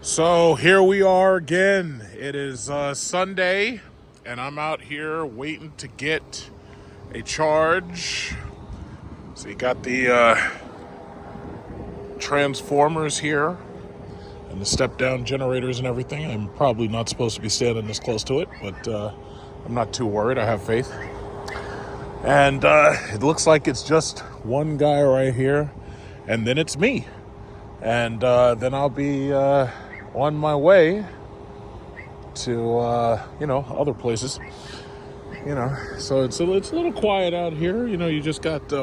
So here we are again. It is Sunday, and I'm out here waiting to get a charge. So you got the transformers here and the step-down generators and everything. I'm probably not supposed to be standing this close to it, but I'm not too worried. I have faith. And it looks like it's just one guy right here, and then it's me. And then I'll be on my way to, other places. So it's a little quiet out here. You just got, 4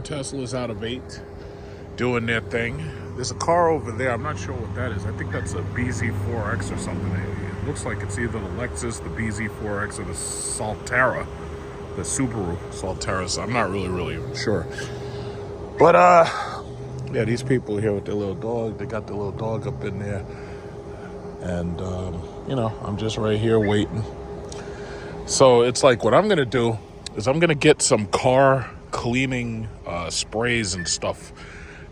Teslas out of 8 doing their thing. There's a car over there. I'm not sure what that is. I think that's a BZ4X or something. It looks like it's either the Lexus, the BZ4X, or the Solterra. The Subaru Solterra. So I'm not really sure. But, yeah, these people here with their little dog, they got their little dog up in there. And, I'm just right here waiting. So it's like what I'm going to do is I'm going to get some car cleaning sprays and stuff.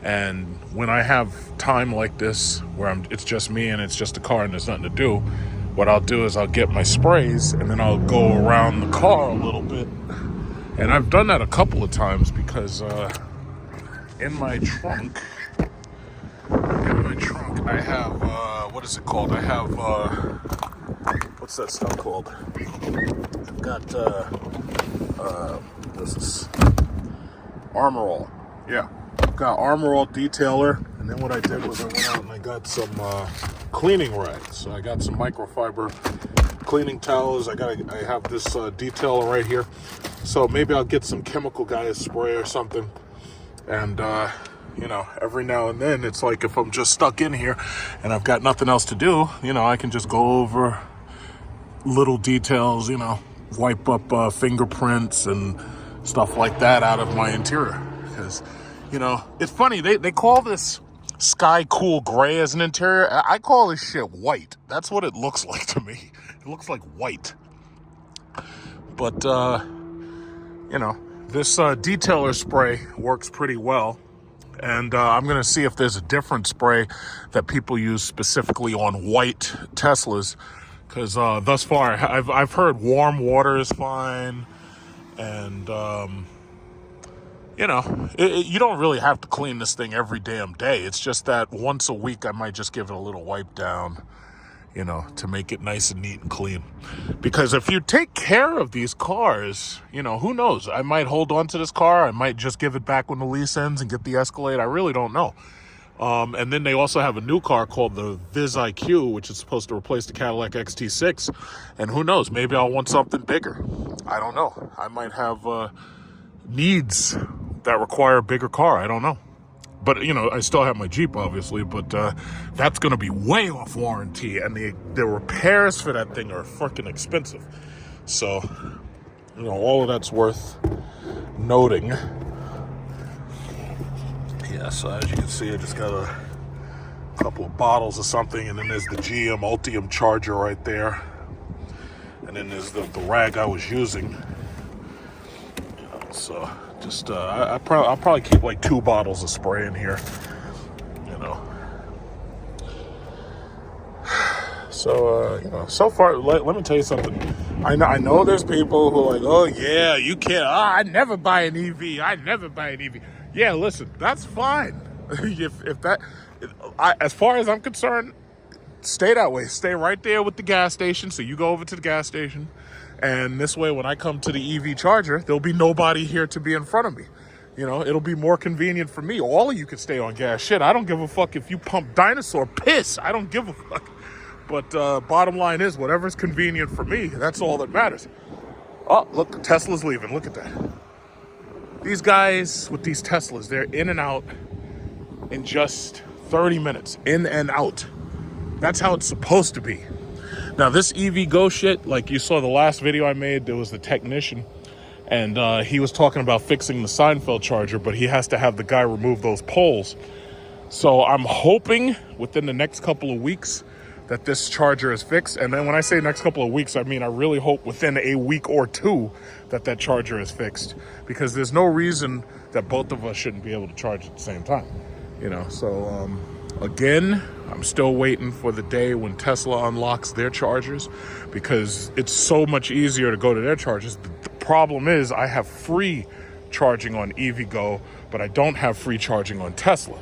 And when I have time like this, where it's just me and it's just a car and there's nothing to do, what I'll do is I'll get my sprays and then I'll go around the car a little bit. And I've done that a couple of times because in my trunk, I have, what is it called? I have, what's that stuff called? I've got, this is Armor All. Yeah, I've got Armor All detailer. And then what I did was I went out and I got some cleaning rags. So I got some microfiber cleaning towels. I have this detailer right here. So maybe I'll get some chemical guy spray or something. And, every now and then, it's like if I'm just stuck in here and I've got nothing else to do, I can just go over little details, wipe up fingerprints and stuff like that out of my interior. Because, it's funny, they call this sky cool gray as an interior. I call this shit white. That's what it looks like to me. It looks like white. But, this detailer spray works pretty well. And I'm going to see if there's a different spray that people use specifically on white Teslas. Because thus far, I've heard warm water is fine. And, you don't really have to clean this thing every damn day. It's just that once a week, I might just give it a little wipe down, to make it nice and neat and clean. Because if you take care of these cars, who knows? I might hold on to this car. I might just give it back when the lease ends and get the Escalade. I really don't know. And then they also have a new car called the Viz IQ, which is supposed to replace the Cadillac XT6. And who knows? Maybe I'll want something bigger. I don't know. I might have needs that require a bigger car. I don't know. But, I still have my Jeep, obviously, but that's going to be way off warranty, and the repairs for that thing are fucking expensive. So, all of that's worth noting. Yeah, so as you can see, I just got a couple of bottles of something, and then there's the GM Ultium charger right there. And then there's the rag I was using. So... just, I'll probably keep like 2 bottles of spray in here, So, so far, let me tell you something. I know there's people who are like, oh yeah, you can't, I never buy an EV. I never buy an EV. Yeah, listen, that's fine. As far as I'm concerned, stay that way. Stay right there with the gas station. So you go over to the gas station. And this way, when I come to the EV charger, there'll be nobody here to be in front of me. It'll be more convenient for me. All of you can stay on gas. Shit, I don't give a fuck if you pump dinosaur piss. I don't give a fuck. But bottom line is, whatever's convenient for me, that's all that matters. Oh, look, Tesla's leaving. Look at that. These guys with these Teslas, they're in and out in just 30 minutes. In and out. That's how it's supposed to be. Now, this EV Go shit, like you saw the last video I made, there was the technician, and he was talking about fixing the Seinfeld charger, but he has to have the guy remove those poles. So I'm hoping within the next couple of weeks that this charger is fixed. And then when I say next couple of weeks, I mean I really hope within a week or 2 that charger is fixed. Because there's no reason that both of us shouldn't be able to charge at the same time. So Again, I'm still waiting for the day when Tesla unlocks their chargers, because it's so much easier to go to their chargers. The problem is I have free charging on EVgo, but I don't have free charging on Tesla.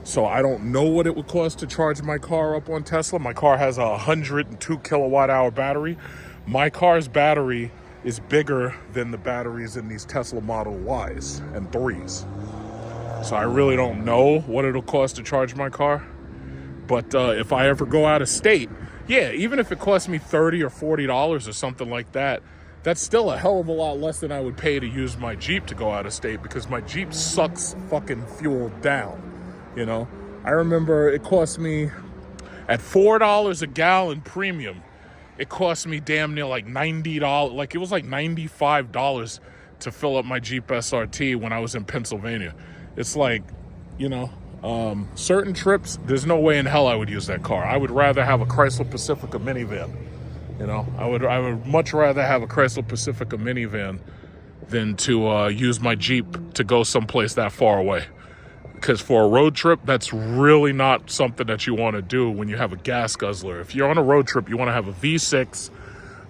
So I don't know what it would cost to charge my car up on Tesla. My car has a 102 kilowatt hour battery. My car's battery is bigger than the batteries in these Tesla Model Ys and 3s. So I really don't know what it'll cost to charge my car. But if I ever go out of state, yeah, even if it costs me $30 or $40 or something like that, that's still a hell of a lot less than I would pay to use my Jeep to go out of state, because my Jeep sucks fucking fuel down. You know, I remember it cost me at $4 a gallon premium. It cost me damn near like $90. Like it was like $95 to fill up my Jeep SRT when I was in Pennsylvania. It's like, you know, certain trips, there's no way in hell I would use that car. I would rather have a Chrysler Pacifica minivan. You know, I would much rather have a Chrysler Pacifica minivan than to use my Jeep to go someplace that far away. Because for a road trip, that's really not something that you want to do when you have a gas guzzler. If you're on a road trip, you want to have a V6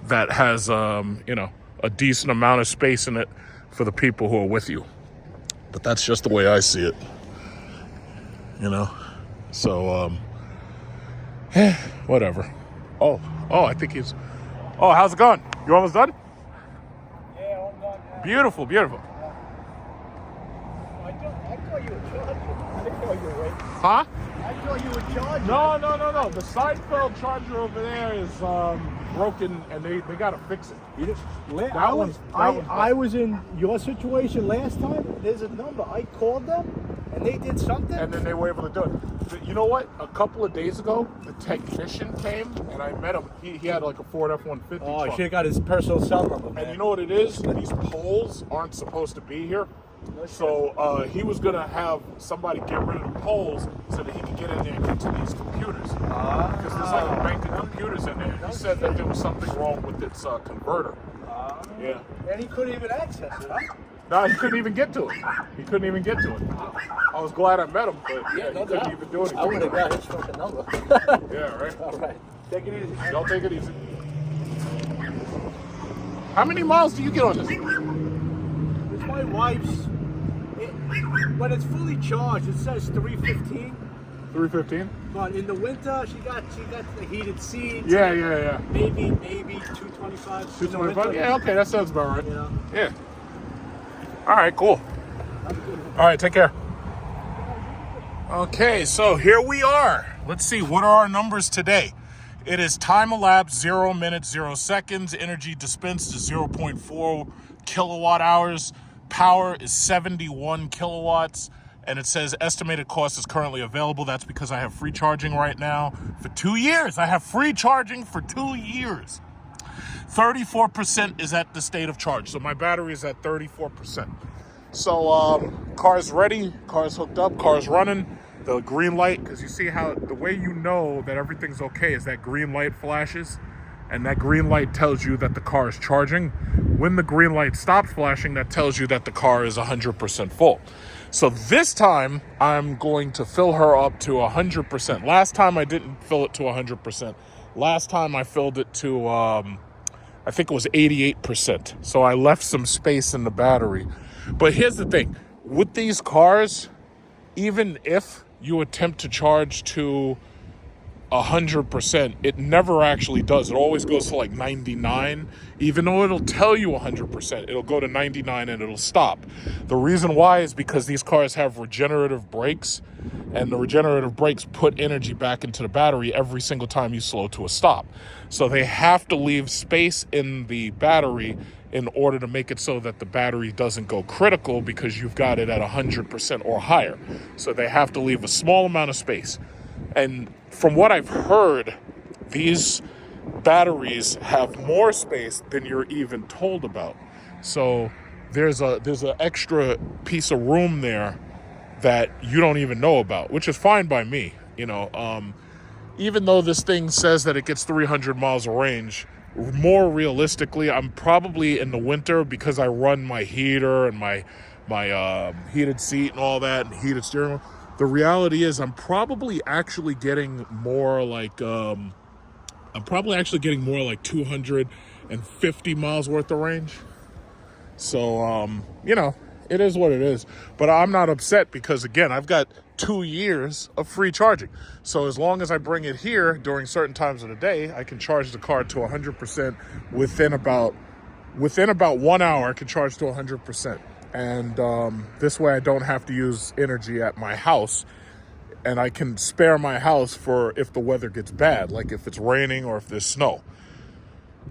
that has, you know, a decent amount of space in it for the people who are with you. But that's just the way I see it, you know? So, whatever. Oh, I think he's... Oh, how's it going? You almost done? Yeah, I'm done. Beautiful. I thought you were charging. I thought you were right. Huh? I thought you were charging. No. The Seinfeld charger over there is broken, and they got to fix it. I was in your situation last time. There's a number. I called them, and they did something. And then they were able to do it. But you know what? A couple of days ago, the technician came, and I met him. He had like a Ford F-150 Oh, truck. I should have got his personal cell number, man. And you know what it is? These poles aren't supposed to be here. So he was going to have somebody get rid of the poles so that he could get in there and get to these computers. Because there's like a bank of computers in there. He said that there was something wrong with its converter. Yeah. And he couldn't even access it, huh? No, he couldn't even get to it. I was glad I met him, but yeah, he couldn't even do it. I would have got his fucking number. Yeah, right? All right. Take it easy. Y'all take it easy. How many miles do you get on this? It's my wife's. When it's fully charged, it says 315. 315? But in the winter, she got the heated seats. Yeah. Maybe 225. 225? Yeah, okay, that sounds about right. You know? Yeah. All right, cool. All right, take care. Okay, so here we are. Let's see, what are our numbers today? It is time elapsed 0 minutes, 0 seconds. Energy dispensed is 0.4 kilowatt hours. Power is 71 kilowatts. And it says estimated cost is currently available. That's because I have free charging right now for 2 years. I have free charging for 2 years. 34% is at the state of charge. So my battery is at 34%. So car's ready, car's hooked up, car's running. The green light, because you see how the way you know that everything's okay is that green light flashes. And that green light tells you that the car is charging. When the green light stops flashing, that tells you that the car is 100% full. So this time, I'm going to fill her up to 100%. Last time, I didn't fill it to 100%. Last time, I filled it to, I think it was 88%. So I left some space in the battery. But here's the thing. With these cars, even if you attempt to charge to 100%, it never actually does. It always goes to like 99, even though it'll tell you 100%. It'll go to 99 and it'll stop. The reason why is because these cars have regenerative brakes, and the regenerative brakes put energy back into the battery every single time you slow to a stop. So they have to leave space in the battery in order to make it so that the battery doesn't go critical, because you've got it at 100% or higher. So they have to leave a small amount of space. And from what I've heard, these batteries have more space than you're even told about. So there's an extra piece of room there that you don't even know about, which is fine by me. You know, even though this thing says that it gets 300 miles of range, more realistically, I'm probably in the winter, because I run my heater and my heated seat and all that, and heated steering wheel. the reality is I'm probably actually getting more like 250 miles worth of range. So, it is what it is. But I'm not upset because, again, I've got 2 years of free charging. So as long as I bring it here during certain times of the day, I can charge the car to 100% within about 1 hour. I can charge to 100%. And this way I don't have to use energy at my house. And I can spare my house for if the weather gets bad, like if it's raining or if there's snow.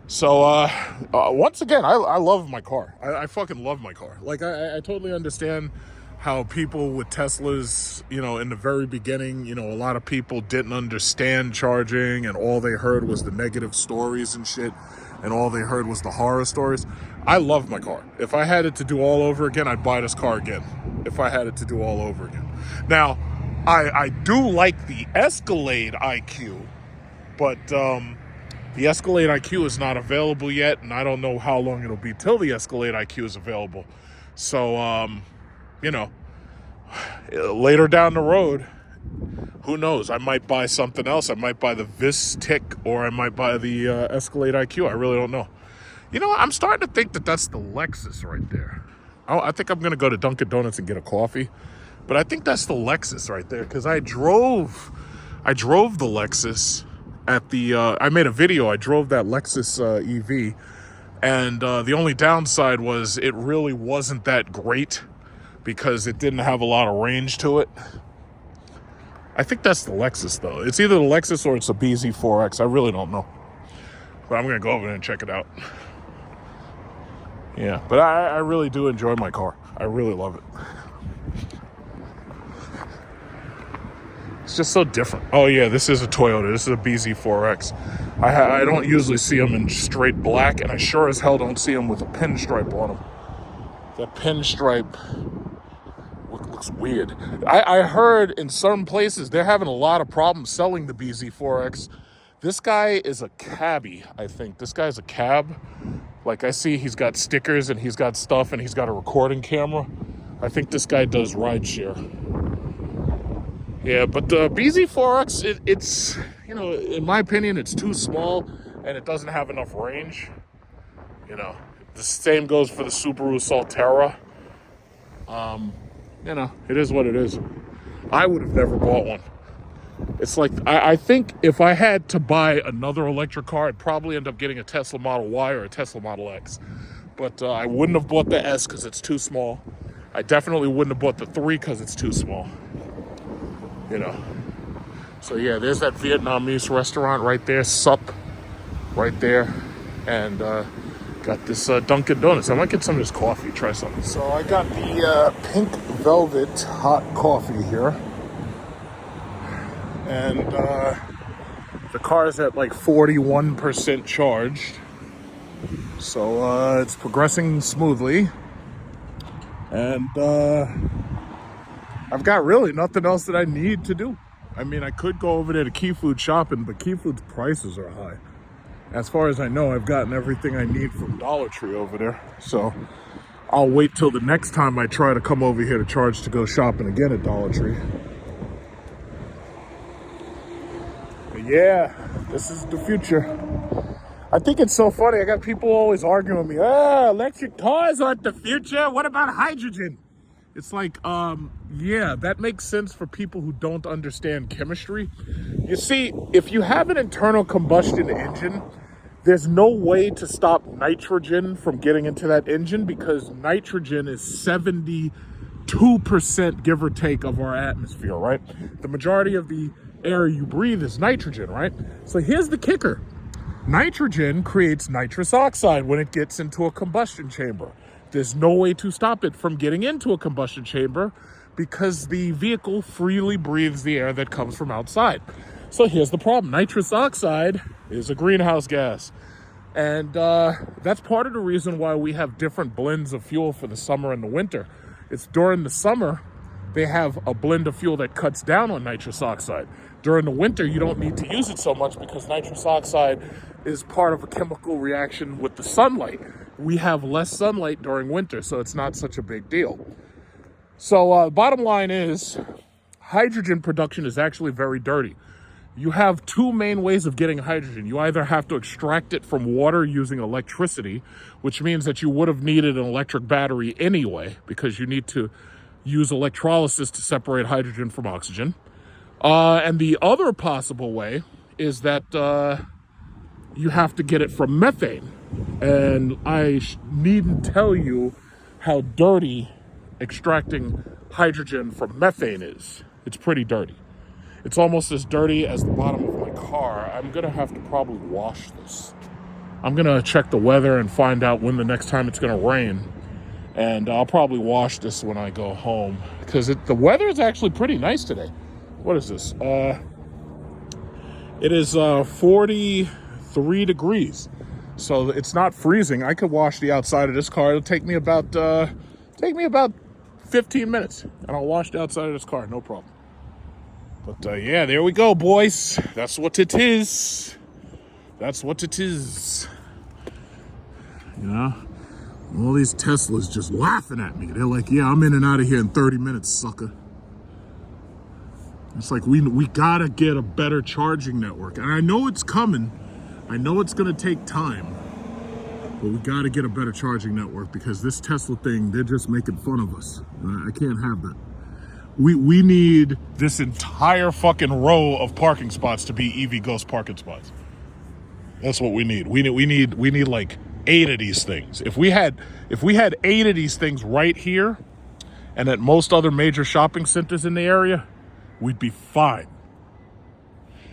So, once again, I love my car. I fucking love my car. Like, I totally understand how people with Teslas, in the very beginning, a lot of people didn't understand charging and all they heard was the negative stories and shit. And all they heard was the horror stories. I love my car. If I had it to do all over again, I'd buy this car again. If I had it to do all over again. Now, I do like the Escalade IQ, but, the Escalade IQ is not available yet, and I don't know how long it'll be till the Escalade IQ is available. So, later down the road, who knows? I might buy something else. I might buy the Vistic, or I might buy the Escalade IQ. I really don't know. I'm starting to think that that's the Lexus right there. I think I'm going to go to Dunkin' Donuts and get a coffee. But I think that's the Lexus right there, because I drove the Lexus at the, I made a video, I drove that Lexus EV, and the only downside was it really wasn't that great because it didn't have a lot of range to it. I think that's the Lexus though. It's either the Lexus or it's a BZ4X, I really don't know. But I'm gonna go over there and check it out. Yeah, but I really do enjoy my car. I really love it. It's just so different. Oh yeah, this is a Toyota. This is a BZ4X. I don't usually see them in straight black, and I sure as hell don't see them with a pinstripe on them. That pinstripe looks weird. I heard in some places they're having a lot of problems selling the BZ4X. This guy is a cabbie, I think. This guy's a cab. Like I see he's got stickers and he's got stuff and he's got a recording camera. I think this guy does rideshare. Yeah, but the BZ4X, it's, in my opinion, it's too small and it doesn't have enough range. The same goes for the Subaru Solterra. It is what it is. I would have never bought one. It's like, I think if I had to buy another electric car, I'd probably end up getting a Tesla Model Y or a Tesla Model X. But I wouldn't have bought the S because it's too small. I definitely wouldn't have bought the 3 because it's too small. So yeah, there's that Vietnamese restaurant right there, Sup, right there, and got this Dunkin' Donuts. I might get some of this coffee, try something. So I got the pink velvet hot coffee here, and the car's at like 41% charged, so it's progressing smoothly, and I've got really nothing else that I need to do. I mean, I could go over there to Key Food shopping, but Key Food's prices are high. As far as I know, I've gotten everything I need from Dollar Tree over there. So I'll wait till the next time I try to come over here to charge to go shopping again at Dollar Tree. But yeah, this is the future. I think it's so funny. I got people always arguing with me. Electric cars aren't the future. What about hydrogen? It's like, yeah, that makes sense for people who don't understand chemistry. You see, if you have an internal combustion engine, there's no way to stop nitrogen from getting into that engine because nitrogen is 72%, give or take, of our atmosphere, right? The majority of the air you breathe is nitrogen, right? So here's the kicker. Nitrogen creates nitrous oxide when it gets into a combustion chamber. There's no way to stop it from getting into a combustion chamber because the vehicle freely breathes the air that comes from outside. So here's the problem. Nitrous oxide is a greenhouse gas. And that's part of the reason why we have different blends of fuel for the summer and the winter. It's during the summer, they have a blend of fuel that cuts down on nitrous oxide. During the winter, you don't need to use it so much because nitrous oxide is part of a chemical reaction with the sunlight. We have less sunlight during winter, so it's not such a big deal. So bottom line is, hydrogen production is actually very dirty. You have two main ways of getting hydrogen. You either have to extract it from water using electricity, which means that you would have needed an electric battery anyway, because you need to use electrolysis to separate hydrogen from oxygen. And the other possible way is that you have to get it from methane. And I needn't tell you how dirty extracting hydrogen from methane is. It's pretty dirty. It's almost as dirty as the bottom of my car. I'm gonna have to probably wash this. I'm gonna check the weather and find out when the next time it's gonna rain. And I'll probably wash this when I go home, because the weather is actually pretty nice today. What is this? It is 43 degrees. So it's not freezing. I could wash the outside of this car. It'll take me about 15 minutes, and I'll wash the outside of this car, no problem. But yeah, there we go, boys. That's what it is. That's what it is. You know, all these Teslas just laughing at me. They're like, yeah, I'm in and out of here in 30 minutes, sucker. It's like, we gotta get a better charging network. And I know it's coming. I know it's gonna take time. But we gotta get a better charging network, because this Tesla thing, they're just making fun of us. I can't have that. We need this entire fucking row of parking spots to be EV Ghost parking spots. That's what we need. We need like 8 of these things. If we had 8 of these things right here and at most other major shopping centers in the area, we'd be fine.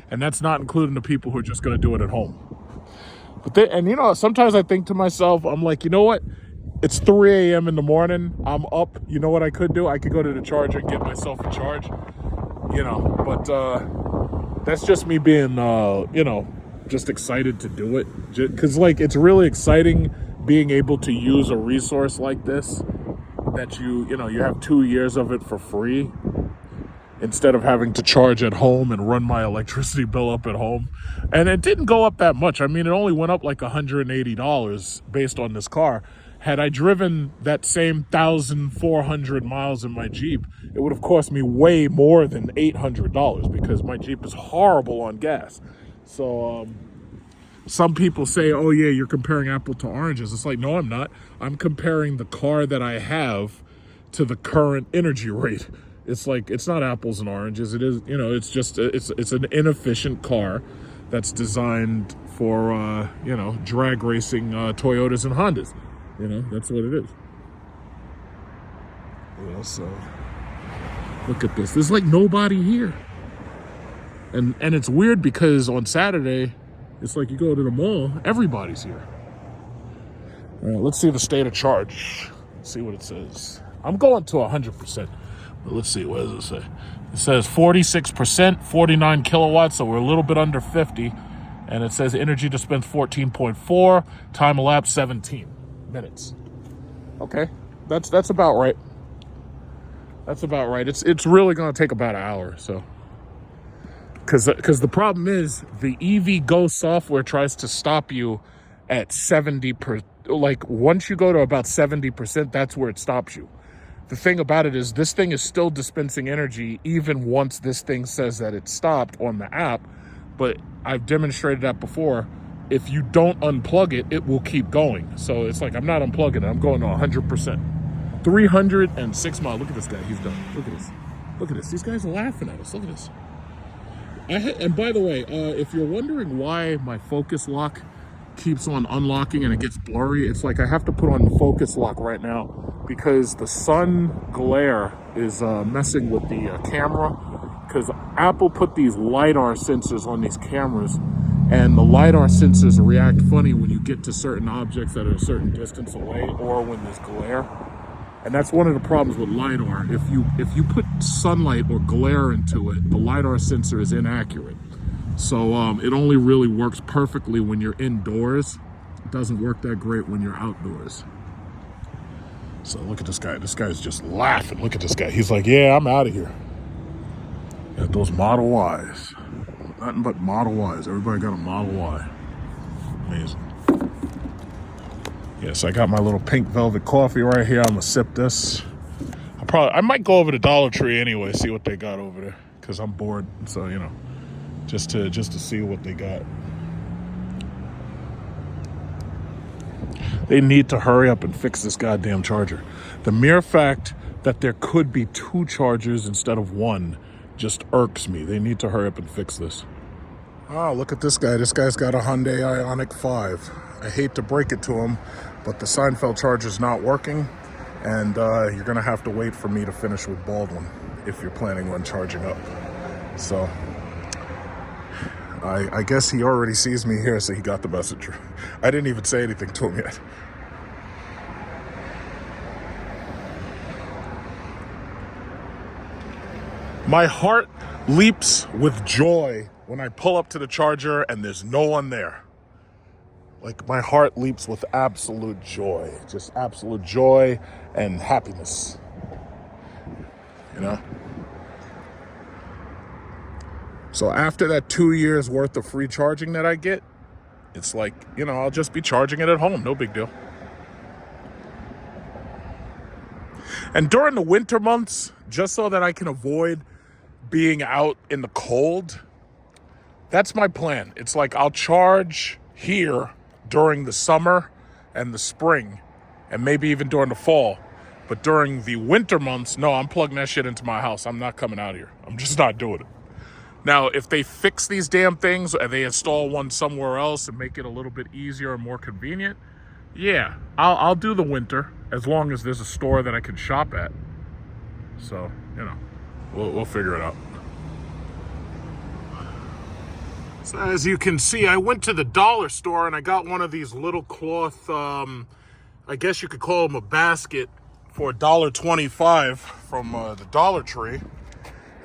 And that's not including the people who are just going to do it at home. And you know, sometimes I think to myself, I'm like, you know what? It's 3 a.m. in the morning. I'm up. You know what I could do? I could go to the charger and get myself a charge. You know, but that's just me being, you know, just excited to do it. Because, like, it's really exciting being able to use a resource like this that you know, you have 2 years of it for free, instead of having to charge at home and run my electricity bill up at home. And it didn't go up that much. I mean, it only went up like $180 based on this car. Had I driven that same 1,400 miles in my Jeep, it would have cost me way more than $800, because my Jeep is horrible on gas. So some people say, oh yeah, you're comparing apple to oranges. It's like, no, I'm not. I'm comparing the car that I have to the current energy rate. It's like, it's not apples and oranges. It is, you know, it's just, it's an inefficient car that's designed for, you know, drag racing Toyotas and Hondas. You know, that's what it is. You know, so look at this. There's like nobody here. And it's weird, because on Saturday, it's like you go to the mall, everybody's here. All right, let's see the state of charge. Let's see what it says. I'm going to 100%. But let's see, what does it say? It says 46%, 49 kilowatts, so we're a little bit under 50. And it says energy dispense 14.4, time elapsed 17 minutes. Okay, that's about right. That's about right. It's really going to take about an hour, so. Because the problem is, the EV Go software tries to stop you at 70%. Like, once you go to about 70%, that's where it stops you. The thing about it is, this thing is still dispensing energy even once this thing says that it stopped on the app. But I've demonstrated that before. If you don't unplug it, it will keep going. So it's like, I'm not unplugging it. I'm going to 100%. 306 miles. Look at this guy. He's done. Look at this. Look at this. These guys are laughing at us. Look at this. And by the way, if you're wondering why my focus lock keeps on unlocking and it gets blurry, it's like I have to put on the focus lock right now because the sun glare is messing with the camera, because Apple put these LiDAR sensors on these cameras, and the LiDAR sensors react funny when you get to certain objects that are a certain distance away, or when there's glare. And that's one of the problems with LiDAR. If you put sunlight or glare into it, the LiDAR sensor is inaccurate. So it only really works perfectly when you're indoors. It doesn't work that great when you're outdoors. So look at this guy. This guy's just laughing. Look at this guy. He's like, yeah, I'm out of here. Got those Model Ys. Nothing but Model Ys. Everybody got a Model Y. Amazing. Yes, I got my little pink velvet coffee right here. I'm gonna sip this. I I might go over to Dollar Tree anyway, see what they got over there, because I'm bored. So, you know, just to see what they got. They need to hurry up and fix this goddamn charger. The mere fact that there could be 2 chargers instead of 1 just irks me. They need to hurry up and fix this. Oh, look at this guy. This guy's got a Hyundai Ioniq 5. I hate to break it to him, but the Seinfeld charger's not working, and you're going to have to wait for me to finish with Baldwin if you're planning on charging up. So I guess he already sees me here, so he got the message. I didn't even say anything to him yet. My heart leaps with joy when I pull up to the charger and there's no one there. Like, my heart leaps with absolute joy. Just absolute joy and happiness. You know? So after that 2 years worth of free charging that I get, it's like, you know, I'll just be charging it at home. No big deal. And during the winter months, just so that I can avoid being out in the cold, that's my plan. It's like I'll charge here during the summer and the spring, and maybe even during the fall. But during the winter months, no, I'm plugging that shit into my house. I'm not coming out here. I'm just not doing it. Now, if they fix these damn things and they install one somewhere else and make it a little bit easier and more convenient, yeah, I'll do the winter as long as there's a store that I can shop at. So, you know, we'll figure it out. So as you can see, I went to the dollar store and I got one of these little cloth, I guess you could call them a basket, for $1.25 from the Dollar Tree.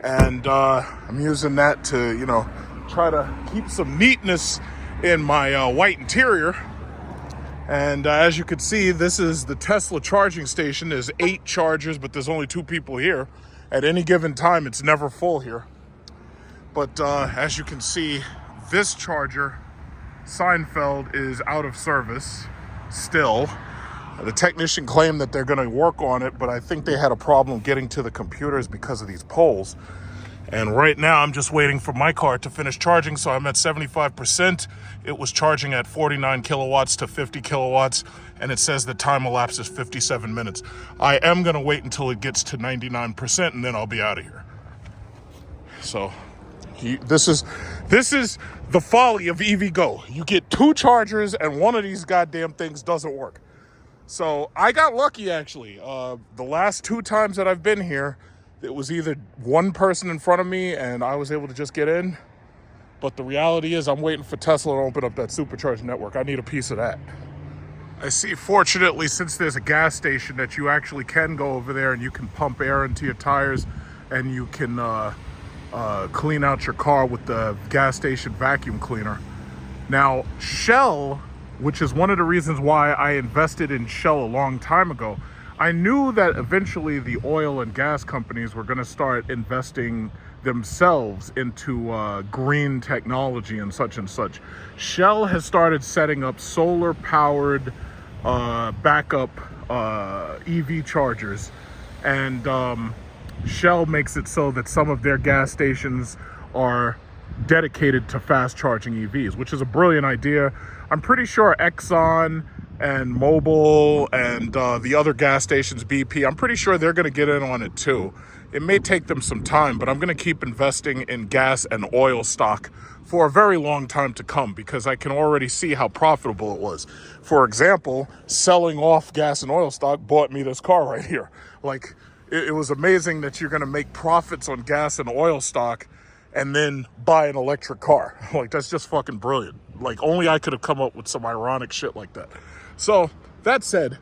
And I'm using that to, you know, try to keep some neatness in my white interior. And as you can see, this is the Tesla charging station. There's 8 chargers, but there's only 2 people here. At any given time, it's never full here. But as you can see, this charger, Seinfeld, is out of service still. The technician claimed that they're going to work on it, but I think they had a problem getting to the computers because of these poles. And right now, I'm just waiting for my car to finish charging, so I'm at 75%. It was charging at 49 kilowatts to 50 kilowatts, and it says the time elapse is 57 minutes. I am going to wait until it gets to 99%, and then I'll be out of here. So this is the folly of EVgo. You get 2 chargers, and one of these goddamn things doesn't work. So I got lucky, actually. The last 2 times that I've been here, it was either one person in front of me and I was able to just get in. But the reality is I'm waiting for Tesla to open up that supercharged network. I need a piece of that. I see, fortunately, since there's a gas station, that you actually can go over there and you can pump air into your tires and you can clean out your car with the gas station vacuum cleaner. Now, Shell, which is one of the reasons why I invested in Shell a long time ago, I knew that eventually the oil and gas companies were going to start investing themselves into green technology and such and such. Shell has started setting up solar-powered backup EV chargers, and Shell makes it so that some of their gas stations are dedicated to fast charging EVs, which is a brilliant idea. I'm pretty sure Exxon and Mobil and the other gas stations, BP, I'm pretty sure they're going to get in on it too. It may take them some time, but I'm going to keep investing in gas and oil stock for a very long time to come, because I can already see how profitable it was. For example, selling off gas and oil stock bought me this car right here. Like, it was amazing that you're going to make profits on gas and oil stock and then buy an electric car. Like, that's just fucking brilliant. Like, only I could have come up with some ironic shit like that. So, that said,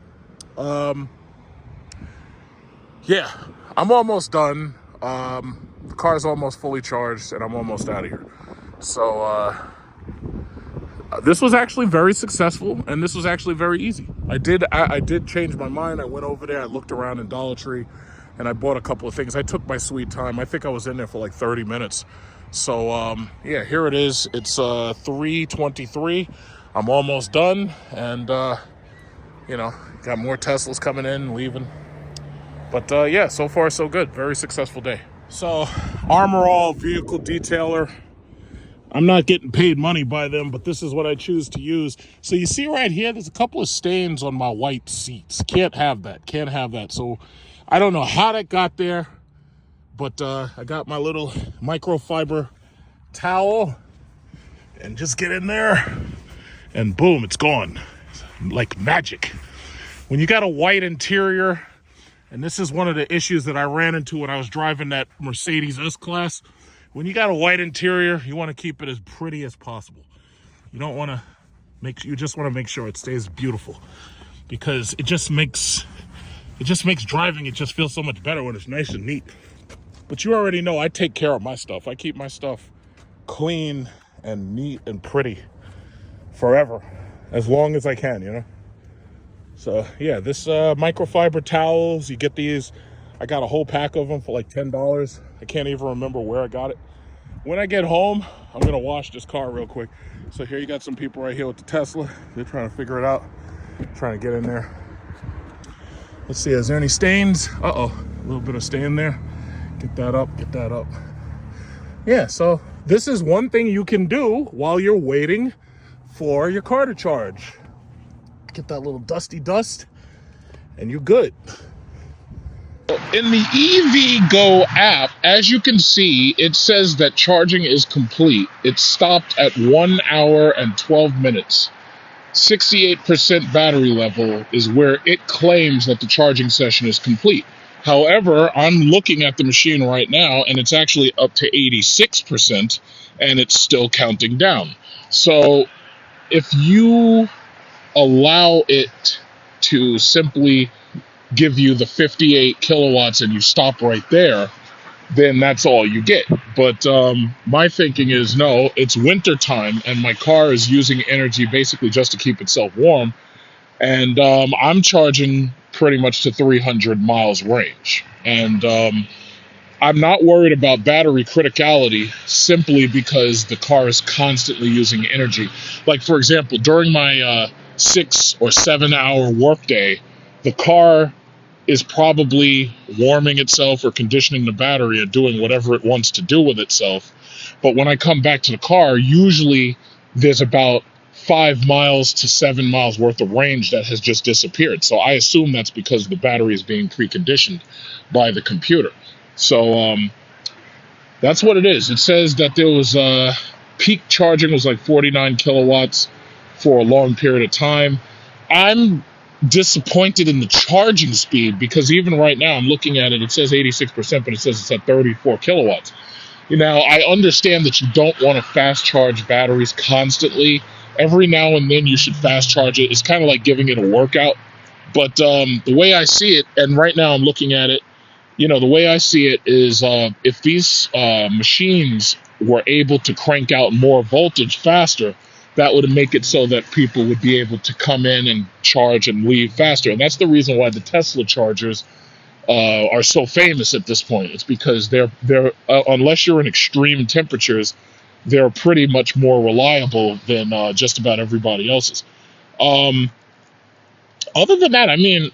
yeah, I'm almost done. The car's almost fully charged, and I'm almost out of here. So, this was actually very successful, and this was actually very easy. I did change my mind. I went over there, I looked around in Dollar Tree, and I bought a couple of things. I took my sweet time. I think I was in there for like 30 minutes. So, yeah, here it is. It's 3:23. I'm almost done, and, you know, got more Teslas coming in, leaving. But yeah, so far so good. Very successful day. So, Armor All Vehicle Detailer. I'm not getting paid money by them, but this is what I choose to use. So you see right here, there's a couple of stains on my white seats. Can't have that. Can't have that. So I don't know how that got there, but I got my little microfiber towel and just get in there and boom, it's gone. Like magic. When you got a white interior, and this is one of the issues that I ran into when I was driving that Mercedes S-Class. When you got a white interior, you want to keep it as pretty as possible. You don't want to you just want to make sure it stays beautiful, because it just makes driving, it just feels so much better when it's nice and neat. But you already know I take care of my stuff. I keep my stuff clean and neat and pretty forever, as long as I can, you know? So yeah, this microfiber towels, you get these. I got a whole pack of them for like $10. I can't even remember where I got it. When I get home, I'm gonna wash this car real quick. So here you got some people right here with the Tesla. They're trying to figure it out, trying to get in there. Let's see, is there any stains? Uh-oh, a little bit of stain there. Get that up, get that up. Yeah, so this is one thing you can do while you're waiting for your car to charge. Get that little dusty dust, and you're good. In the EV Go app, as you can see, it says that charging is complete. It stopped at 1 hour and 12 minutes. 68% battery level is where it claims that the charging session is complete. However, I'm looking at the machine right now, and it's actually up to 86%, and it's still counting down. So if you allow it to simply give you the 58 kilowatts and you stop right there, then that's all you get. But my thinking is, no, it's winter time and my car is using energy basically just to keep itself warm, and I'm charging pretty much to 300 miles range, and I'm not worried about battery criticality simply because the car is constantly using energy. Like, for example, during my 6 or 7 hour workday, the car is probably warming itself or conditioning the battery or doing whatever it wants to do with itself. But when I come back to the car, usually there's about 5 miles to 7 miles worth of range that has just disappeared. So I assume that's because the battery is being preconditioned by the computer. So that's what it is. It says that there was peak charging was like 49 kilowatts for a long period of time. I'm disappointed in the charging speed, because even right now I'm looking at it, it says 86%, but it says it's at 34 kilowatts. You know, I understand that you don't want to fast charge batteries constantly. Every now and then you should fast charge it. It's kind of like giving it a workout. But the way I see it, and right now I'm looking at it, you know, the way I see it is if these machines were able to crank out more voltage faster, that would make it so that people would be able to come in and charge and leave faster. And that's the reason why the Tesla chargers are so famous at this point. It's because they're unless you're in extreme temperatures, they're pretty much more reliable than just about everybody else's. Other than that, I mean,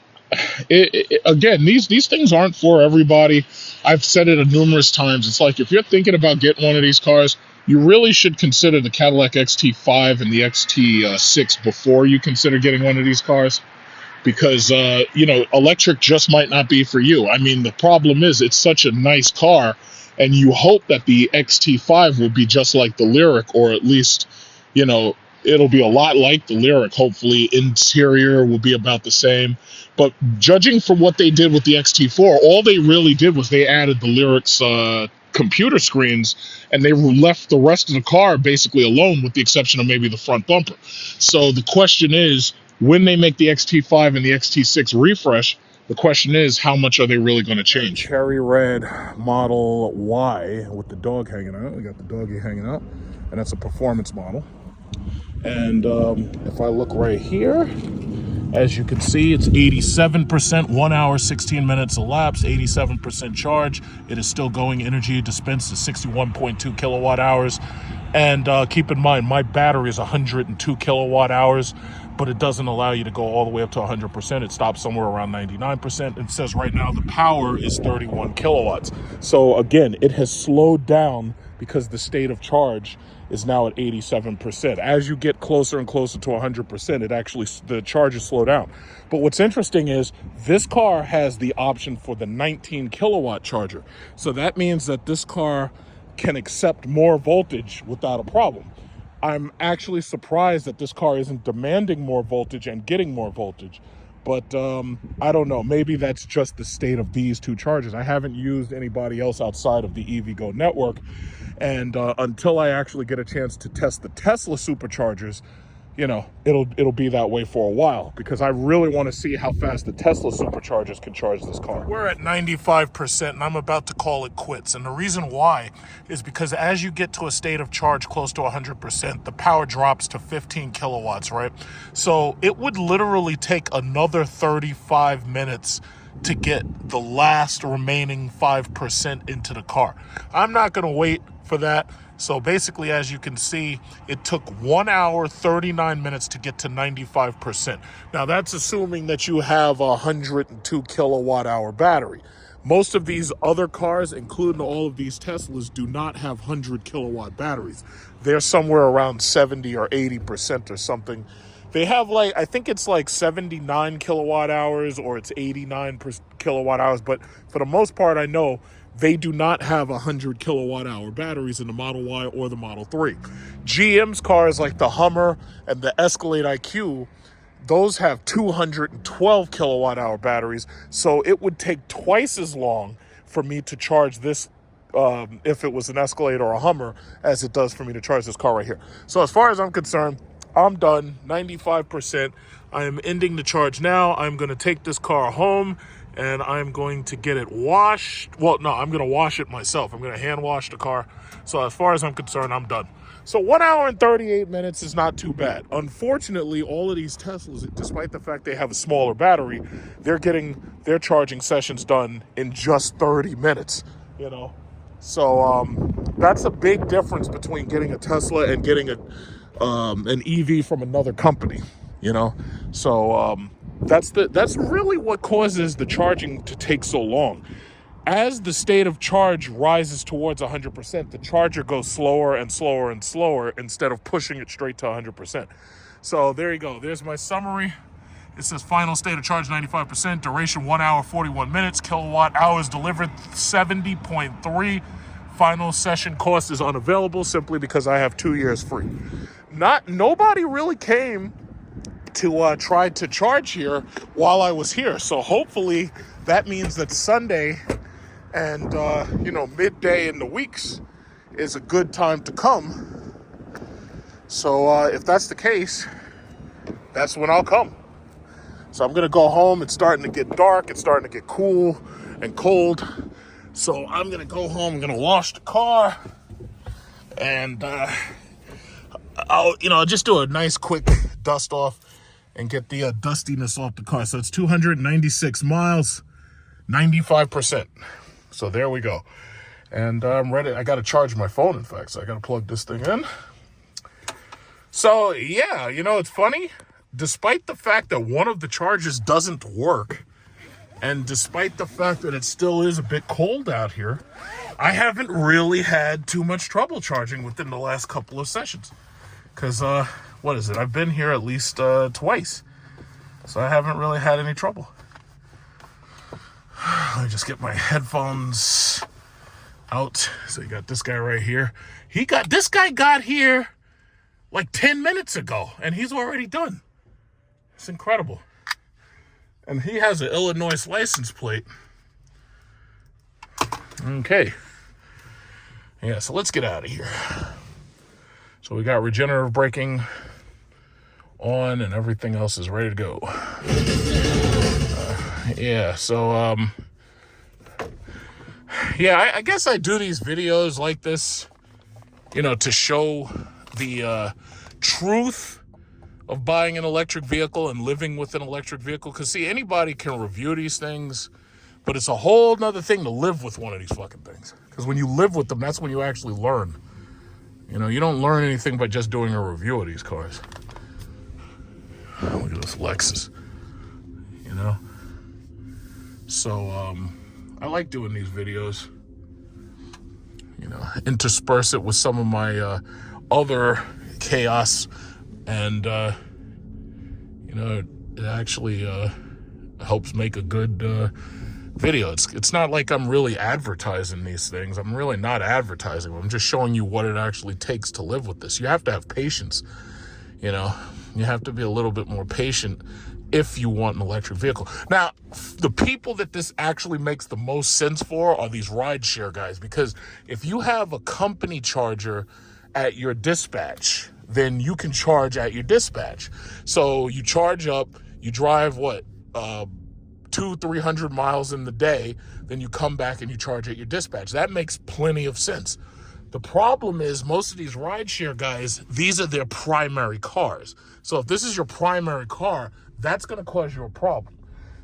again, these things aren't for everybody. I've said it numerous times. It's like, if you're thinking about getting one of these cars, you really should consider the Cadillac XT5 and the XT6 before you consider getting one of these cars, because you know, electric just might not be for you. I mean, the problem is it's such a nice car, and you hope that the XT5 will be just like the Lyriq, or at least, you know, it'll be a lot like the Lyriq. Hopefully, interior will be about the same. But judging from what they did with the XT4, all they really did was they added the Lyriq's computer screens, and they left the rest of the car basically alone, with the exception of maybe the front bumper. So the question is, when they make the XT5 and the XT6 refresh, the question is, how much are they really going to change? Cherry red Model Y with the dog hanging out. We got the doggy hanging out, and that's a performance model. And if I look right here, As you can see, it's 87%, 1 hour, 16 minutes elapsed, 87% charge. It is still going. Energy dispensed is 61.2 kilowatt hours. And keep in mind, my battery is 102 kilowatt hours, but it doesn't allow you to go all the way up to 100%. It stops somewhere around 99%. It says right now the power is 31 kilowatts. So again, it has slowed down because the state of charge is now at 87%. As you get closer and closer to 100%, it actually, the charges slow down. But what's interesting is this car has the option for the 19 kilowatt charger. So that means that this car can accept more voltage without a problem. I'm actually surprised that this car isn't demanding more voltage and getting more voltage. But I don't know, maybe that's just the state of these two chargers. I haven't used anybody else outside of the EVgo network. And until I actually get a chance to test the Tesla superchargers, you know, it'll be that way for a while, because I really want to see how fast the Tesla superchargers can charge this car. We're at 95% and I'm about to call it quits. And the reason why is because as you get to a state of charge close to 100%, the power drops to 15 kilowatts, right? So it would literally take another 35 minutes to get the last remaining 5% into the car. I'm not going to wait for that. So basically, as you can see, it took 1 hour, 39 minutes to get to 95%. Now that's assuming that you have a 102 kilowatt hour battery. Most of these other cars, including all of these Teslas, do not have 100 kilowatt batteries. They're somewhere around 70 or 80% or something. They have like, I think it's like 79 kilowatt hours or it's 89 kilowatt hours. But for the most part, I know they do not have 100 kilowatt hour batteries in the Model Y or the Model 3. GM's cars like the Hummer and the Escalade IQ, those have 212 kilowatt hour batteries. So it would take twice as long for me to charge this if it was an Escalade or a Hummer as it does for me to charge this car right here. So as far as I'm concerned, I'm done, 95%. I am ending the charge now. I'm going to take this car home and I'm going to get it washed. Well, no, I'm going to wash it myself. I'm going to hand wash the car. So as far as I'm concerned, I'm done. So 1 hour and 38 minutes is not too bad. Unfortunately, all of these Teslas, despite the fact they have a smaller battery, they're getting their charging sessions done in just 30 minutes, you know. So that's a big difference between getting a Tesla and getting an EV from another company, you know. So that's really what causes the charging to take so long. As the state of charge rises towards 100%, the charger goes slower and slower and slower instead of pushing it straight to 100%. So there you go. There's my summary. It says final state of charge 95%, duration 1 hour 41 minutes, kilowatt hours delivered 70.3. Final session cost is unavailable simply because I have 2 years free. Nobody really came to try to charge here while I was here. So hopefully that means that Sunday and midday in the weeks is a good time to come. So if that's the case, that's when I'll come. So I'm gonna go home. It's starting to get dark. It's starting to get cool and cold. So I'm gonna go home. I'm gonna wash the car, and I'll just do a nice quick dust off and get the dustiness off the car. So it's 296 miles, 95%. So there we go. And I'm ready. I got to charge my phone, in fact. So I got to plug this thing in. So yeah, it's funny. Despite the fact that one of the chargers doesn't work, and despite the fact that it still is a bit cold out here, I haven't really had too much trouble charging within the last couple of sessions. Because, what is it? I've been here at least twice. So I haven't really had any trouble. Let me just get my headphones out. So you got this guy right here. This guy got here like 10 minutes ago, and he's already done. It's incredible. And he has an Illinois license plate. Okay. Yeah, so let's get out of here. So we got regenerative braking on and everything else is ready to go. I guess I do these videos like this, to show the truth of buying an electric vehicle and living with an electric vehicle. Because, see, anybody can review these things, but it's a whole nother thing to live with one of these fucking things. Because when you live with them, that's when you actually learn. You know, you don't learn anything by just doing a review of these cars. Look at this Lexus. You know? So, I like doing these videos. You know, intersperse it with some of my other chaos. And, you know, it actually helps make a good video. It's not like I'm really advertising these things. I'm really not advertising them. I'm just showing you what it actually takes to live with this. You have to have patience, you know. You have to be a little bit more patient if you want an electric vehicle. Now, the people that this actually makes the most sense for are these rideshare guys, because if you have a company charger at your dispatch, then you can charge at your dispatch. So you charge up, you drive 200-300 miles in the day, then you come back and you charge at your dispatch. That makes plenty of sense. The problem is most of these rideshare guys, these are their primary cars. So if this is your primary car, that's going to cause you a problem.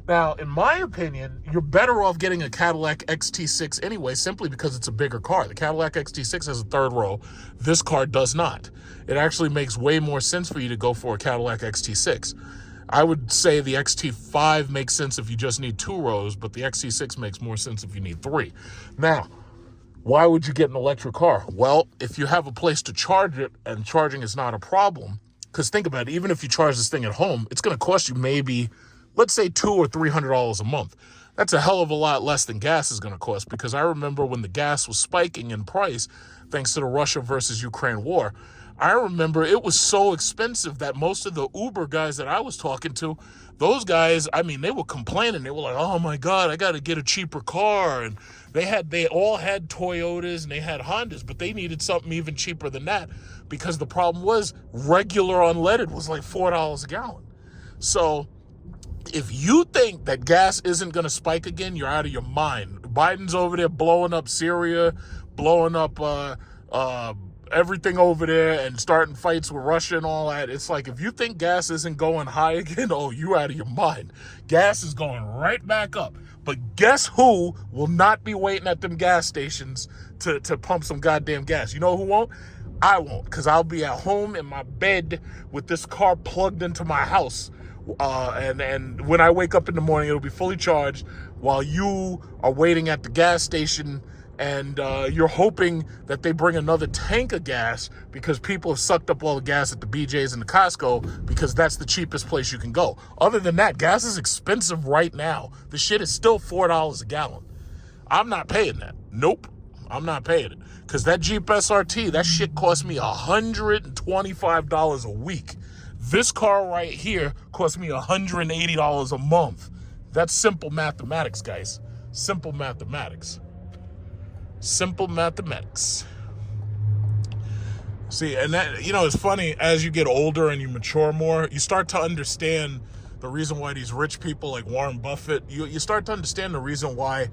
Now, in my opinion, you're better off getting a Cadillac XT6 anyway, simply because it's a bigger car. The Cadillac XT6 has a third row. This car does not. It actually makes way more sense for you to go for a Cadillac XT6. I would say the XT5 makes sense if you just need 2 rows, but the XT6 makes more sense if you need 3. Now, why would you get an electric car? Well, if you have a place to charge it and charging is not a problem, because think about it, even if you charge this thing at home, it's going to cost you maybe, let's say $200 or $300 a month. That's a hell of a lot less than gas is going to cost, because I remember when the gas was spiking in price, thanks to the Russia versus Ukraine war, I remember it was so expensive that most of the Uber guys that I was talking to, those guys, I mean, they were complaining. They were like, oh my God, I got to get a cheaper car. And they all had Toyotas and they had Hondas, but they needed something even cheaper than that, because the problem was regular unleaded was like $4 a gallon. So if you think that gas isn't going to spike again, you're out of your mind. Biden's over there blowing up Syria, blowing up everything over there and starting fights with Russia and all that. It's like, if you think gas isn't going high again, oh, you out of your mind. Gas is going right back up. But guess who will not be waiting at them gas stations to pump some goddamn gas? You know who won't? I won't, because I'll be at home in my bed with this car plugged into my house. And when I wake up in the morning, it'll be fully charged while you are waiting at the gas station, and you're hoping that they bring another tank of gas, because people have sucked up all the gas at the BJ's and the Costco, because that's the cheapest place you can go. Other than that, gas is expensive right now. The shit is still $4 a gallon. I'm not paying that. Nope, I'm not paying it. Because that Jeep SRT, that shit cost me $125 a week. This car right here cost me $180 a month. That's simple mathematics, guys. Simple mathematics. Simple mathematics. See, and that, you know, it's funny, as you get older and you mature more, you start to understand the reason why these rich people like Warren Buffett, you start to understand the reason why,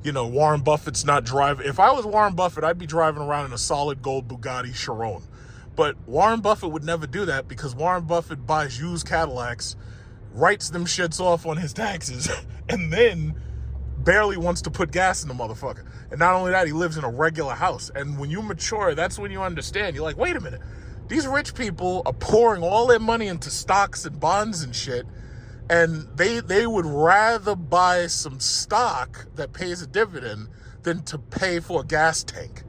you know, Warren Buffett's not driving. If I was Warren Buffett, I'd be driving around in a solid gold Bugatti Chiron. But Warren Buffett would never do that, because Warren Buffett buys used Cadillacs, writes them shits off on his taxes, and then barely wants to put gas in the motherfucker. And not only that, he lives in a regular house. And when you mature, that's when you understand. You're like, wait a minute. These rich people are pouring all their money into stocks and bonds and shit, and they would rather buy some stock that pays a dividend than to pay for a gas tank.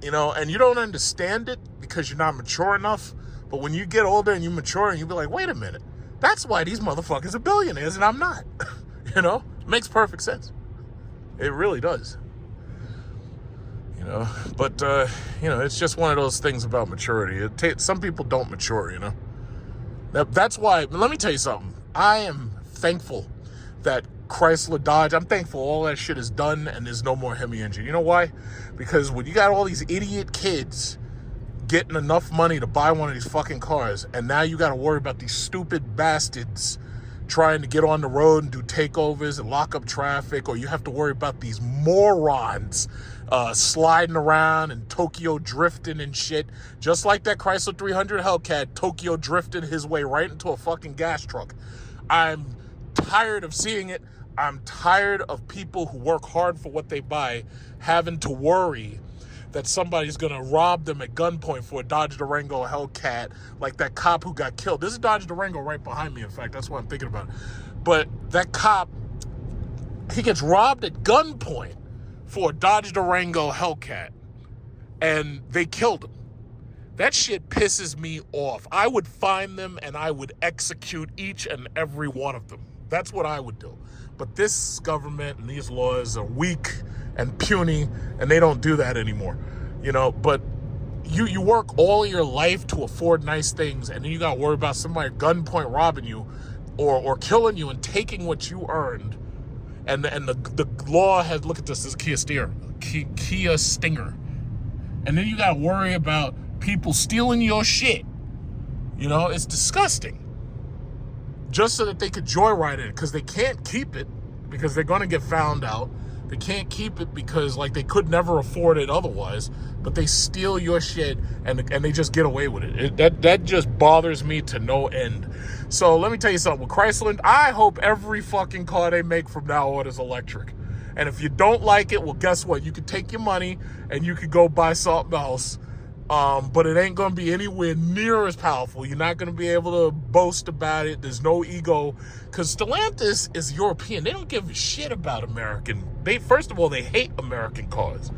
You know, and you don't understand it because you're not mature enough. But when you get older and you mature, and you be like, wait a minute, that's why these motherfuckers are billionaires and I'm not. You know, it makes perfect sense. It really does. You know, but, you know, it's just one of those things about maturity. Some people don't mature, you know. That's why, let me tell you something. I am thankful that Chrysler, Dodge, I'm thankful all that shit is done and there's no more Hemi engine. You know why? Because when you got all these idiot kids getting enough money to buy one of these fucking cars, and now you got to worry about these stupid bastards trying to get on the road and do takeovers and lock up traffic, or you have to worry about these morons sliding around and Tokyo drifting and shit, just like that Chrysler 300 Hellcat Tokyo drifted his way right into a fucking gas truck. I'm tired of seeing it. I'm tired of people who work hard for what they buy having to worry that somebody's going to rob them at gunpoint for a Dodge Durango Hellcat, like that cop who got killed. There's a Dodge Durango right behind me, in fact. That's what I'm thinking about. But that cop, he gets robbed at gunpoint for a Dodge Durango Hellcat, and they killed him. That shit pisses me off. I would find them and I would execute each and every one of them. That's what I would do. But this government and these laws are weak and puny, and they don't do that anymore. You know, but you work all of your life to afford nice things, and then you got to worry about somebody at gunpoint robbing you or killing you and taking what you earned. And the law has, look at this is Kia Stinger. And then you got to worry about people stealing your shit. You know, it's disgusting. Just so that they could joyride it, because they can't keep it, because they're going to get found out. They can't keep it because, like, they could never afford it otherwise, but they steal your shit and they just get away with it. That just bothers me to no end. So let me tell you something. With Chrysler, I hope every fucking car they make from now on is electric. And if you don't like it, well, guess what? You could take your money and you could go buy something else. But it ain't going to be anywhere near as powerful. You're not going to be able to boast about it. There's no ego. Because Stellantis is European. They don't give a shit about American. First of all, they hate American cars.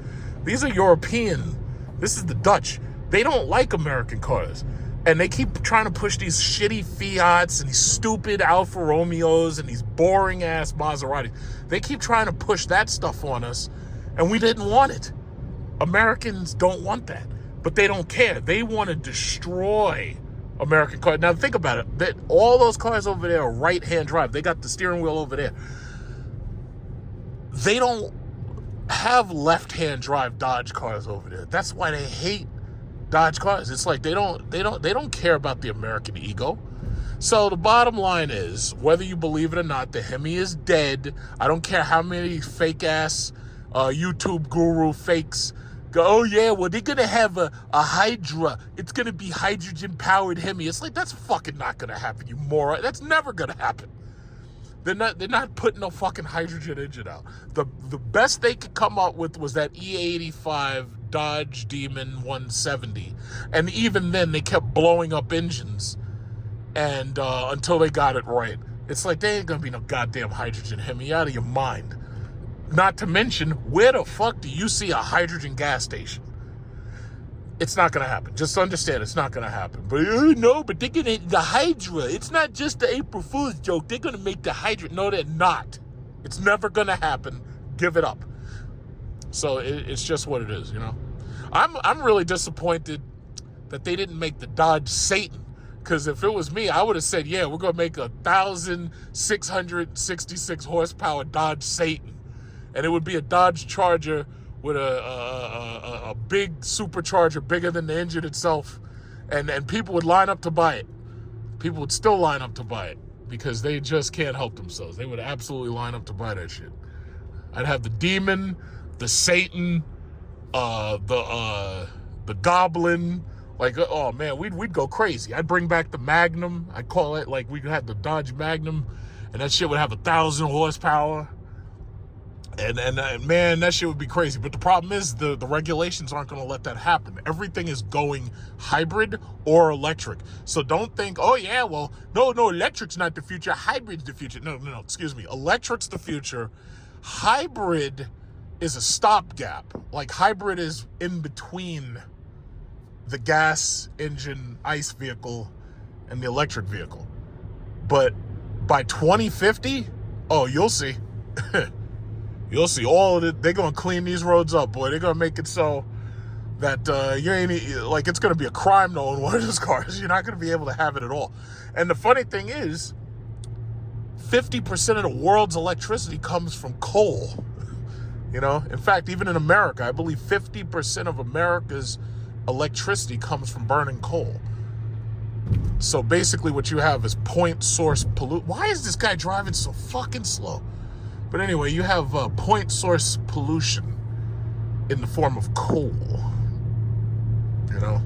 These are European. This is the Dutch. They don't like American cars. And they keep trying to push these shitty Fiats and these stupid Alfa Romeos and these boring-ass Maseratis. They keep trying to push that stuff on us, and we didn't want it. Americans don't want that. But they don't care. They want to destroy American cars. Now, think about it. All those cars over there are right-hand drive. They got the steering wheel over there. They don't have left-hand drive Dodge cars over there. That's why they hate Dodge cars. It's like they don't care about the American ego. So the bottom line is, whether you believe it or not, the Hemi is dead. I don't care how many fake-ass YouTube guru fakes go, oh yeah, well, they're going to have a Hydra. It's going to be hydrogen-powered Hemi. It's like, that's fucking not going to happen, you moron. That's never going to happen. They're not putting no fucking hydrogen engine out. The best they could come up with was that E85 Dodge Demon 170. And even then, they kept blowing up engines and until they got it right. It's like, they ain't going to be no goddamn hydrogen Hemi. Out of your mind. Not to mention, where the fuck do you see a hydrogen gas station? It's not going to happen. Just understand, it's not going to happen. But no, but they're going to, the Hydra, it's not just the April Fool's joke. They're going to make the Hydra. No, they're not. It's never going to happen. Give it up. So it's just what it is, you know. I'm really disappointed that they didn't make the Dodge Satan. Because if it was me, I would have said, yeah, we're going to make 1,666 horsepower Dodge Satan. And it would be a Dodge Charger with a big supercharger bigger than the engine itself. And people would line up to buy it. People would still line up to buy it because they just can't help themselves. They would absolutely line up to buy that shit. I'd have the Demon, the Satan, the Goblin. Like, oh man, we'd go crazy. I'd bring back the Magnum. I'd call it, like, we had the Dodge Magnum, and that shit would have 1,000 horsepower. And man, that shit would be crazy. But the problem is the regulations aren't going to let that happen. Everything is going hybrid or electric. So don't think, oh yeah, well, no, electric's not the future. Hybrid's the future. No, excuse me. Electric's the future. Hybrid is a stopgap. Like, hybrid is in between the gas engine ICE vehicle and the electric vehicle. But by 2050, oh, you'll see. You'll see all of it. They're going to clean these roads up, boy. They're going to make it so that you ain't, like, it's going to be a crime to own one of those cars. You're not going to be able to have it at all. And the funny thing is, 50% of the world's electricity comes from coal. You know, in fact, even in America, I believe 50% of America's electricity comes from burning coal. So basically what you have is point source pollution. Why is this guy driving so fucking slow? But anyway, you have point source pollution in the form of coal, you know?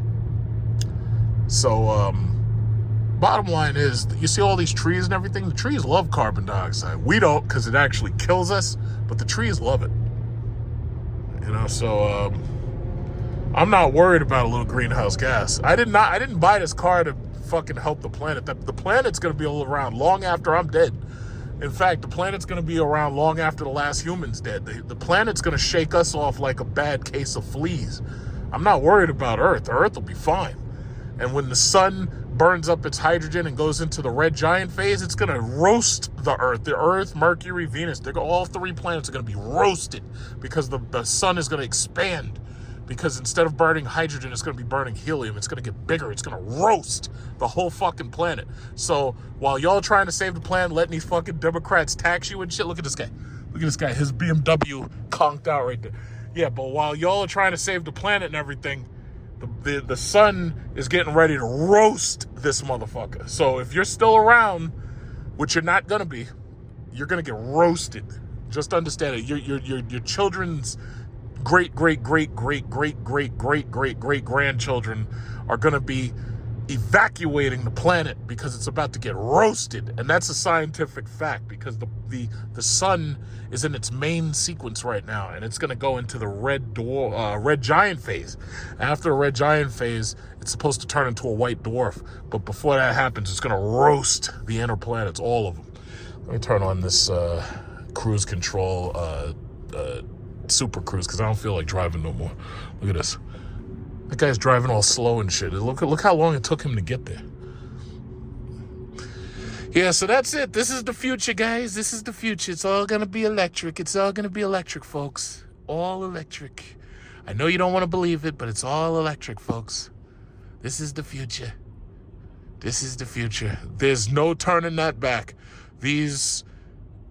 So, bottom line is, you see all these trees and everything? The trees love carbon dioxide. We don't, because it actually kills us, but the trees love it. You know, so I'm not worried about a little greenhouse gas. I didn't buy this car to fucking help the planet. The planet's gonna be around long after I'm dead. In fact, the planet's gonna be around long after the last human's dead. The planet's gonna shake us off like a bad case of fleas. I'm not worried about Earth. Earth will be fine. And when the sun burns up its hydrogen and goes into the red giant phase, it's going to roast the Earth. The Earth, Mercury, Venus, all three planets are going to be roasted because the sun is going to expand. Because instead of burning hydrogen, it's going to be burning helium. It's going to get bigger. It's going to roast the whole fucking planet. So while y'all trying to save the planet, letting these fucking Democrats tax you and shit, look at this guy. Look at this guy. His BMW conked out right there. Yeah, but while y'all are trying to save the planet and everything, the sun is getting ready to roast this motherfucker. So if you're still around, which you're not gonna be, you're gonna get roasted. Just understand it. Your children's great grandchildren are gonna be evacuating the planet because it's about to get roasted. And that's a scientific fact, because the sun is in its main sequence right now, and it's going to go into the red giant phase. After the red giant phase, it's supposed to turn into a white dwarf, but before that happens, it's going to roast the inner planets, all of them. Let me turn on this cruise control super cruise, because I don't feel like driving no more. Look at this. That guy's driving all slow and shit. Look how long it took him to get there. Yeah, so that's it. This is the future, guys. This is the future. It's all going to be electric. It's all going to be electric, folks. All electric. I know you don't want to believe it, but it's all electric, folks. This is the future. This is the future. There's no turning that back. These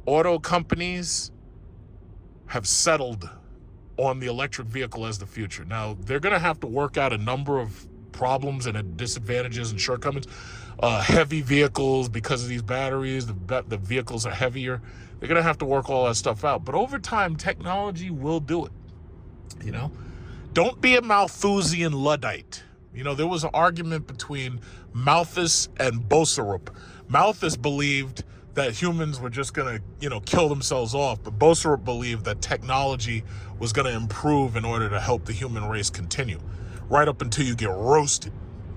auto companies have settled on the electric vehicle as the future. Now, they're going to have to work out a number of problems and disadvantages and shortcomings. Heavy vehicles, because of these batteries, the vehicles are heavier. They're going to have to work all that stuff out. But over time, technology will do it. You know? Don't be a Malthusian Luddite. You know, there was an argument between Malthus and Boserup. Malthus believed that humans were just going to, kill themselves off. But Boserup believed that technology was going to improve in order to help the human race continue. Right up until you get roasted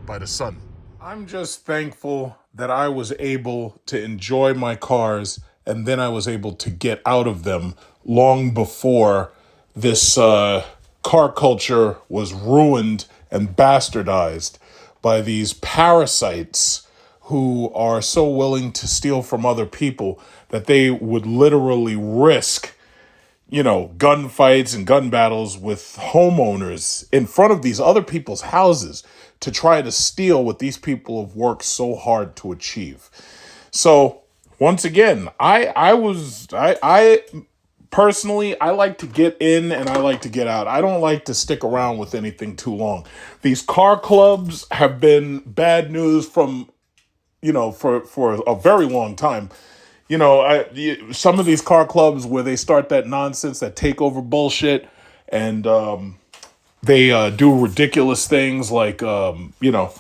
by the sun. I'm just thankful that I was able to enjoy my cars, and then I was able to get out of them long before this car culture was ruined and bastardized by these parasites who are so willing to steal from other people that they would literally risk, gunfights and gun battles with homeowners in front of these other people's houses to try to steal what these people have worked so hard to achieve. So once again, I personally, I like to get in and I like to get out. I don't like to stick around with anything too long. These car clubs have been bad news from, for a very long time. Some of these car clubs where they start that nonsense, that takeover bullshit, and they do ridiculous things like, burnouts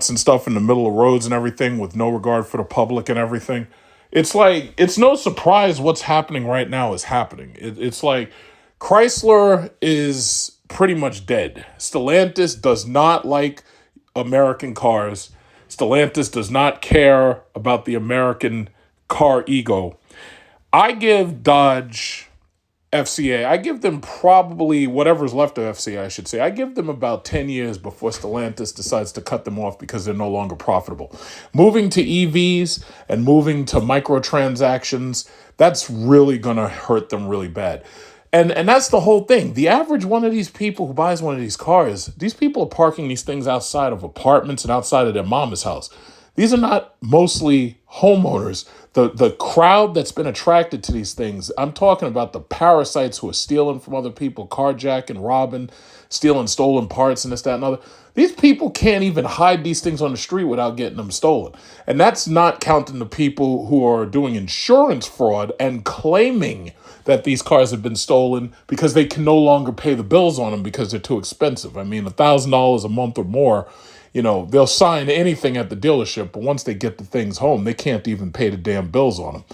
and stuff in the middle of roads and everything with no regard for the public and everything. It's like, it's no surprise what's happening right now is happening. It's like Chrysler is pretty much dead. Stellantis does not like American cars. Stellantis does not care about the American car ego. I give Dodge, FCA, I give them probably whatever's left of FCA, I should say. I give them about 10 years before Stellantis decides to cut them off because they're no longer profitable. Moving to EVs and moving to microtransactions, that's really going to hurt them really bad. And that's the whole thing. The average one of these people who buys one of these cars, these people are parking these things outside of apartments and outside of their mama's house. These are not mostly homeowners. The crowd that's been attracted to these things, I'm talking about the parasites who are stealing from other people, carjacking, robbing, stealing stolen parts and this, that, and other. These people can't even hide these things on the street without getting them stolen. And that's not counting the people who are doing insurance fraud and claiming that these cars have been stolen because they can no longer pay the bills on them because they're too expensive. I mean, $1,000 a month or more, they'll sign anything at the dealership, but once they get the things home, they can't even pay the damn bills on them.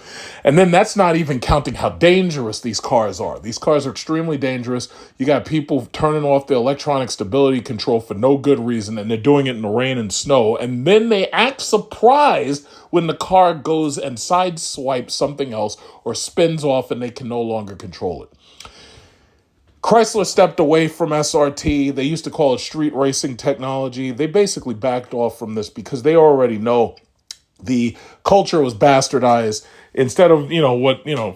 And then that's not even counting how dangerous these cars are. These cars are extremely dangerous. You got people turning off the electronic stability control for no good reason, and they're doing it in the rain and snow. And then they act surprised when the car goes and sideswipes something else or spins off and they can no longer control it. Chrysler stepped away from SRT. They used to call it street racing technology. They basically backed off from this because they already know the culture was bastardized. Instead of,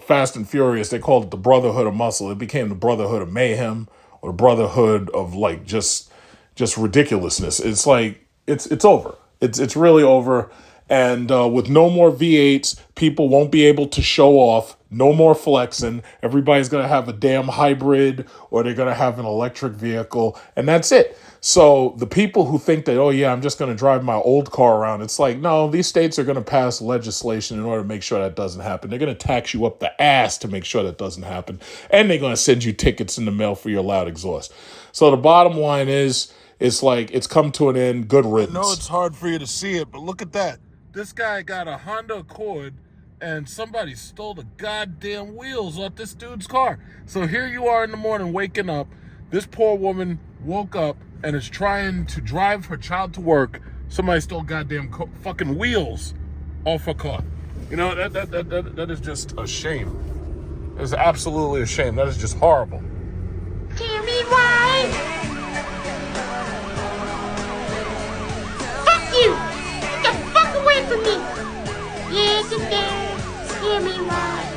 Fast and Furious, they called it the Brotherhood of Muscle. It became the Brotherhood of Mayhem or the Brotherhood of just ridiculousness. It's like, it's over. It's really over. And with no more V8s, people won't be able to show off. No more flexing. Everybody's going to have a damn hybrid or they're going to have an electric vehicle. And that's it. So the people who think that, oh, yeah, I'm just going to drive my old car around. It's like, no, these states are going to pass legislation in order to make sure that doesn't happen. They're going to tax you up the ass to make sure that doesn't happen. And they're going to send you tickets in the mail for your loud exhaust. So the bottom line is, it's like it's come to an end. Good riddance. I know it's hard for you to see it, but look at that. This guy got a Honda Accord and somebody stole the goddamn wheels off this dude's car. So here you are in the morning waking up. This poor woman woke up and is trying to drive her child to work. Somebody stole goddamn fucking wheels off her car. That is just a shame. It's absolutely a shame. That is just horrible. Tell me why. Fuck you. Get the fuck away from me. Yes, it does. Tell me why.